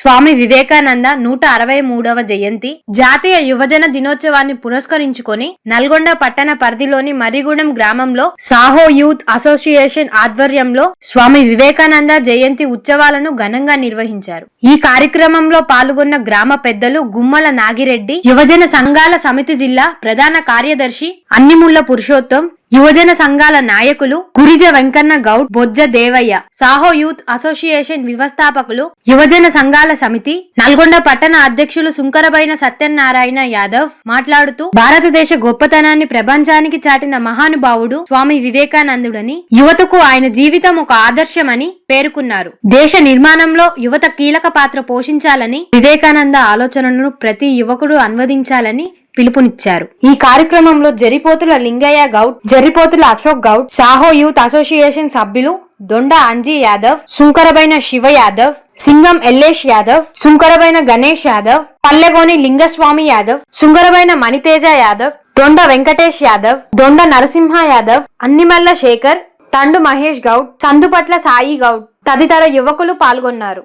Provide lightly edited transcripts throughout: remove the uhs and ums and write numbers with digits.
స్వామి వివేకానంద 163వ జయంతి జాతీయ యువజన దినోత్సవాన్ని పురస్కరించుకొని నల్గొండ పట్టణ పరిధిలోని మర్రిగూడెం గ్రామంలో సాహో యూత్ అసోసియేషన్ ఆధ్వర్యంలో స్వామి వివేకానంద జయంతి ఉత్సవాలను ఘనంగా నిర్వహించారు. ఈ కార్యక్రమంలో పాల్గొన్న గ్రామ పెద్దలు గుమ్మల నాగిరెడ్డి, యువజన సంఘాల సమితి జిల్లా ప్రధాన కార్యదర్శి అన్నిముళ్ల పురుషోత్తం, యువజన సంఘాల నాయకులు గురిజ వెంకన్న గౌడ్, బొజ్జ దేవయ్య, సాహో యూత్ అసోసియేషన్ వ్యవస్థాపకులు, యువజన సంఘాల సమితి నల్గొండ పట్టణ అధ్యక్షులు సుంకరబైన సత్యనారాయణ యాదవ్ మాట్లాడుతూ భారతదేశ గొప్పతనాన్ని ప్రపంచానికి చాటిన మహానుభావుడు స్వామి వివేకానందుడని, యువతకు ఆయన జీవితం ఒక ఆదర్శమని పేర్కొన్నారు. దేశ నిర్మాణంలో యువత కీలక పాత్ర పోషించాలని, వివేకానంద ఆలోచనలను ప్రతి యువకుడు అన్వదించాలని పిలుపునిచ్చారు. ఈ కార్యక్రమంలో జరిపోతుల లింగయ్య గౌడ్, జరిపోతుల అశోక్ గౌడ్, సాహో యూత్ అసోసియేషన్ సభ్యులు దొండ అంజీ యాదవ్, సుంకరబైన శివ యాదవ్, సింగం ఎల్లేష్ యాదవ్, సుంకరబైన గణేష్ యాదవ్, పల్లెగోని లింగస్వామి యాదవ్, సుంకరబైన మణితేజ యాదవ్, దొండ వెంకటేష్ యాదవ్, దొండ నరసింహ యాదవ్, అన్నిమల్ల శేఖర్, తండు మహేష్ గౌడ్, సందుపట్ల సాయి గౌడ్ తదితర యువకులు పాల్గొన్నారు.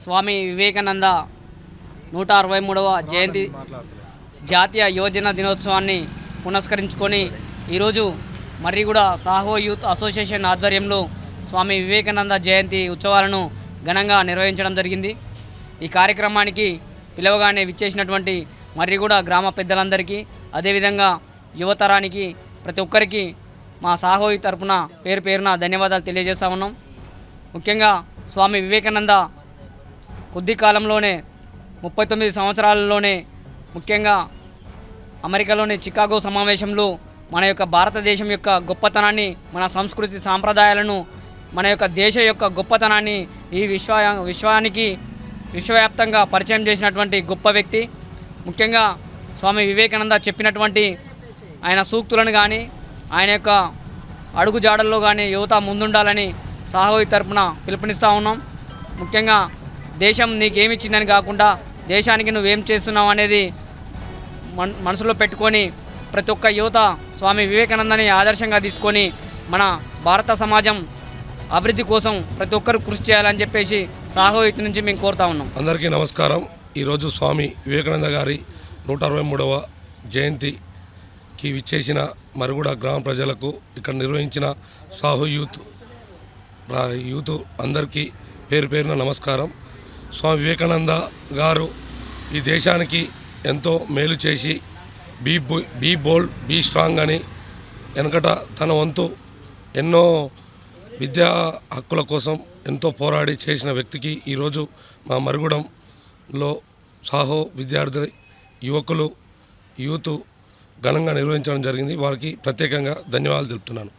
స్వామి వివేకానంద 163వ జయంతి జాతీయ యువజన దినోత్సవాన్ని పురస్కరించుకొని ఈరోజు మర్రిగూడ సాహో యూత్ అసోసియేషన్ ఆధ్వర్యంలో స్వామి వివేకానంద జయంతి ఉత్సవాలను ఘనంగా నిర్వహించడం జరిగింది. ఈ కార్యక్రమానికి పిలవగానే విచ్చేసినటువంటి మర్రిగూడ గ్రామ పెద్దలందరికీ, అదేవిధంగా యువతరానికి ప్రతి ఒక్కరికి మా సాహో యూత్ తరపున పేరు పేరున ధన్యవాదాలు తెలియజేస్తా ఉన్నాం. ముఖ్యంగా స్వామి వివేకానంద కొద్ది కాలంలోనే 39 సంవత్సరాలలోనే ముఖ్యంగా అమెరికాలోని చికాగో సమావేశంలో మన యొక్క భారతదేశం యొక్క గొప్పతనాన్ని, మన సంస్కృతి సాంప్రదాయాలను, మన యొక్క దేశ యొక్క గొప్పతనాన్ని ఈ విశ్వానికి విశ్వవ్యాప్తంగా పరిచయం చేసినటువంటి గొప్ప వ్యక్తి. ముఖ్యంగా స్వామి వివేకానంద చెప్పినటువంటి ఆయన సూక్తులను కానీ, ఆయన యొక్క అడుగుజాడల్లో కానీ యువత ముందుండాలని సాహో తరపున పిలుపునిస్తూ ఉన్నాం. ముఖ్యంగా దేశం నీకేమిచ్చిందని కాకుండా దేశానికి నువ్వేం చేస్తున్నావు అనేది మనసులో పెట్టుకొని ప్రతి ఒక్క యువత స్వామి వివేకానందని ఆదర్శంగా తీసుకొని మన భారత సమాజం అభివృద్ధి కోసం ప్రతి ఒక్కరు కృషి చేయాలని చెప్పేసి సాహో యూత్ నుంచి మేము కోరుతా ఉన్నాం. అందరికీ నమస్కారం. ఈరోజు స్వామి వివేకానంద గారి 163వ జయంతికి విచ్చేసిన మరుగుడ గ్రామ ప్రజలకు, ఇక్కడ నిర్వహించిన సాహో యూత్ అందరికీ పేరు పేరున నమస్కారం. స్వామి వివేకానంద గారు ఈ దేశానికి ఎంతో మేలు చేసి బీ బోల్డ్ బీ స్ట్రాంగ్ అని వెనకట తన వంతు ఎన్నో విద్యా హక్కుల కోసం ఎంతో పోరాడి చేసిన వ్యక్తికి ఈరోజు మా మరుగుడంలో సాహో విద్యార్థి యువకులు యూత్ ఘనంగా నిర్వహించడం జరిగింది. వారికి ప్రత్యేకంగా ధన్యవాదాలు తెలుపుతున్నాను.